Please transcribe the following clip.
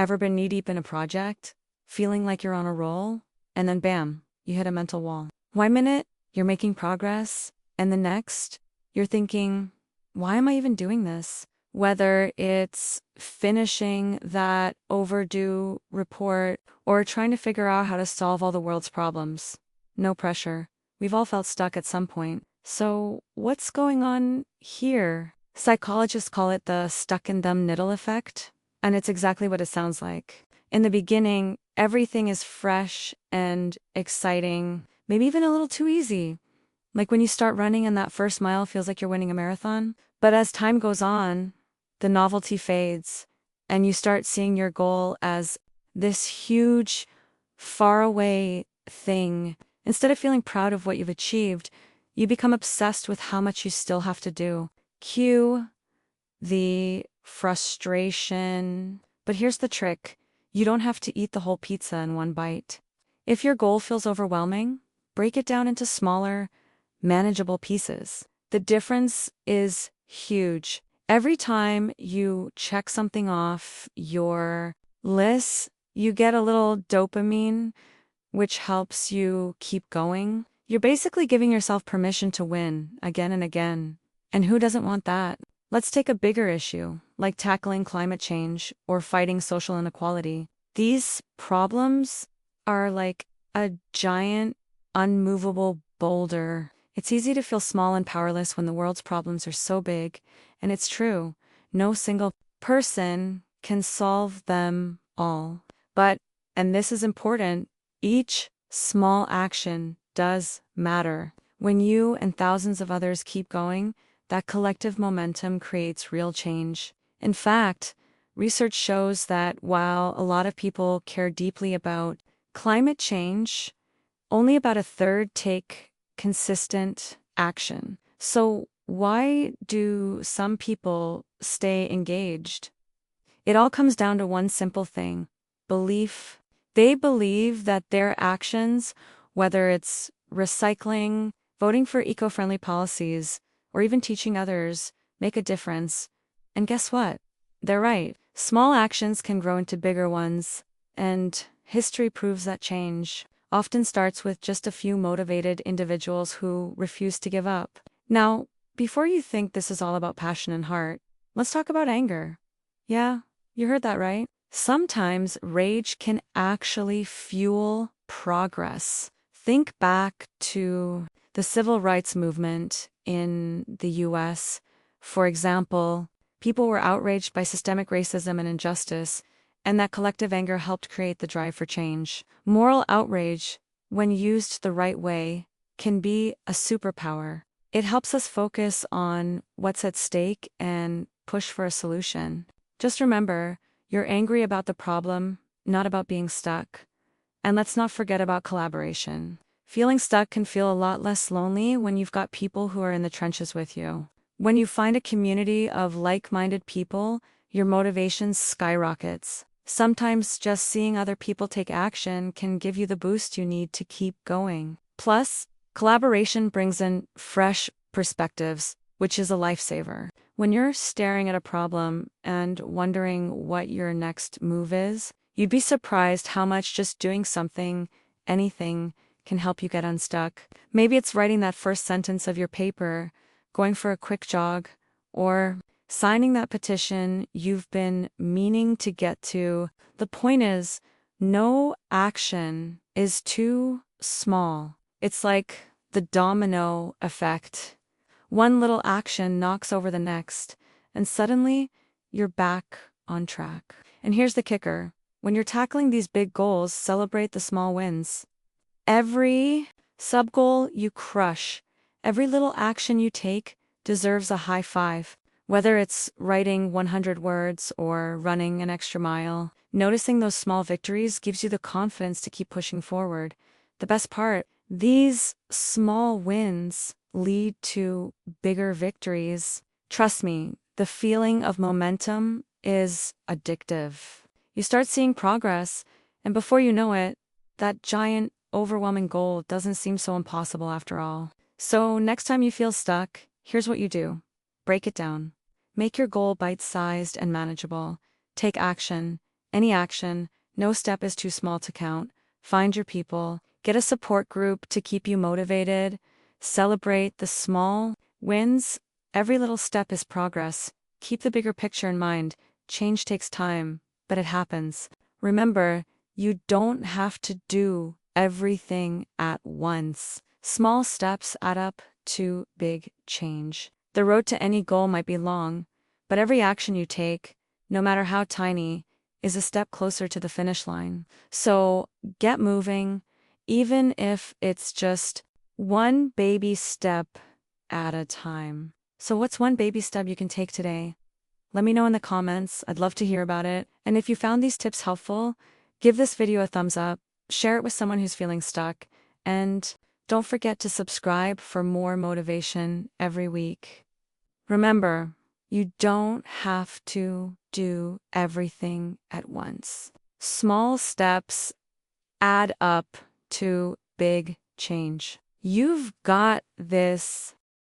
Ever been knee-deep in a project, feeling like you're on a roll, and then bam, you hit a mental wall? One minute, you're making progress, and the next, you're thinking, why am I even doing this? Whether it's finishing that overdue report or trying to figure out how to solve all the world's problems. No pressure. We've all felt stuck at some point. So, what's going on here? Psychologists call it the stuck-in-dumb needle effect, and it's exactly what it sounds like. In the beginning, everything is fresh and exciting, maybe even a little too easy. Like when you start running and that first mile feels like you're winning a marathon. But as time goes on, the novelty fades, and you start seeing your goal as this huge, faraway thing. Instead of feeling proud of what you've achieved, you become obsessed with how much you still have to do. Cue the frustration. But here's the trick. You don't have to eat the whole pizza in one bite. If your goal feels overwhelming, break it down into smaller, manageable pieces. The difference is huge. Every time you check something off your list, you get a little dopamine, which helps you keep going. You're basically giving yourself permission to win again and again. And who doesn't want that? Let's take a bigger issue, like tackling climate change or fighting social inequality. These problems are like a giant, unmovable boulder. It's easy to feel small and powerless when the world's problems are so big, and it's true. No single person can solve them all. But, and this is important, each small action does matter. When you and thousands of others keep going, that collective momentum creates real change. In fact, research shows that while a lot of people care deeply about climate change, only about a third take consistent action. So why do some people stay engaged? It all comes down to one simple thing: belief. They believe that their actions, whether it's recycling, voting for eco-friendly policies, or even teaching others, make a difference. And guess what? They're right. Small actions can grow into bigger ones, and history proves that change often starts with just a few motivated individuals who refuse to give up. Now, before you think this is all about passion and heart, let's talk about anger. Yeah, you heard that right. Sometimes rage can actually fuel progress. Think back to the civil rights movement in the US. For example, people were outraged by systemic racism and injustice, and that collective anger helped create the drive for change. Moral outrage, when used the right way, can be a superpower. It helps us focus on what's at stake and push for a solution. Just remember, you're angry about the problem, not about being stuck. And let's not forget about collaboration. Feeling stuck can feel a lot less lonely when you've got people who are in the trenches with you. When you find a community of like-minded people, your motivation skyrockets. Sometimes just seeing other people take action can give you the boost you need to keep going. Plus, collaboration brings in fresh perspectives, which is a lifesaver. When you're staring at a problem and wondering what your next move is, you'd be surprised how much just doing something, anything, can help you get unstuck. Maybe it's writing that first sentence of your paper, going for a quick jog, or signing that petition you've been meaning to get to. The point is, no action is too small. It's like the domino effect. One little action knocks over the next, and suddenly you're back on track. And here's the kicker. When you're tackling these big goals, celebrate the small wins. Every sub-goal you crush, every little action you take deserves a high five. Whether it's writing 100 words or running an extra mile, noticing those small victories gives you the confidence to keep pushing forward. The best part, these small wins lead to bigger victories. Trust me, the feeling of momentum is addictive. You start seeing progress, and before you know it, that giant, overwhelming goal doesn't seem so impossible after all. So next time you feel stuck, here's what you do. Break it down. Make your goal bite-sized and manageable. Take action, Any action, no step is too small to count. Find your people, get a support group to keep you motivated, celebrate the small wins. Every little step is progress. Keep the bigger picture in mind. Change takes time, but it happens. Remember, you don't have to do everything at once. Small steps add up to big change. The road to any goal might be long, but every action you take, no matter how tiny, is a step closer to the finish line. So get moving, even if it's just one baby step at a time. So, what's one baby step you can take today? Let me know in the comments. I'd love to hear about it. And if you found these tips helpful, give this video a thumbs up, share it with someone who's feeling stuck, and don't forget to subscribe for more motivation every week. Remember, you don't have to do everything at once. Small steps add up to big change. You've got this.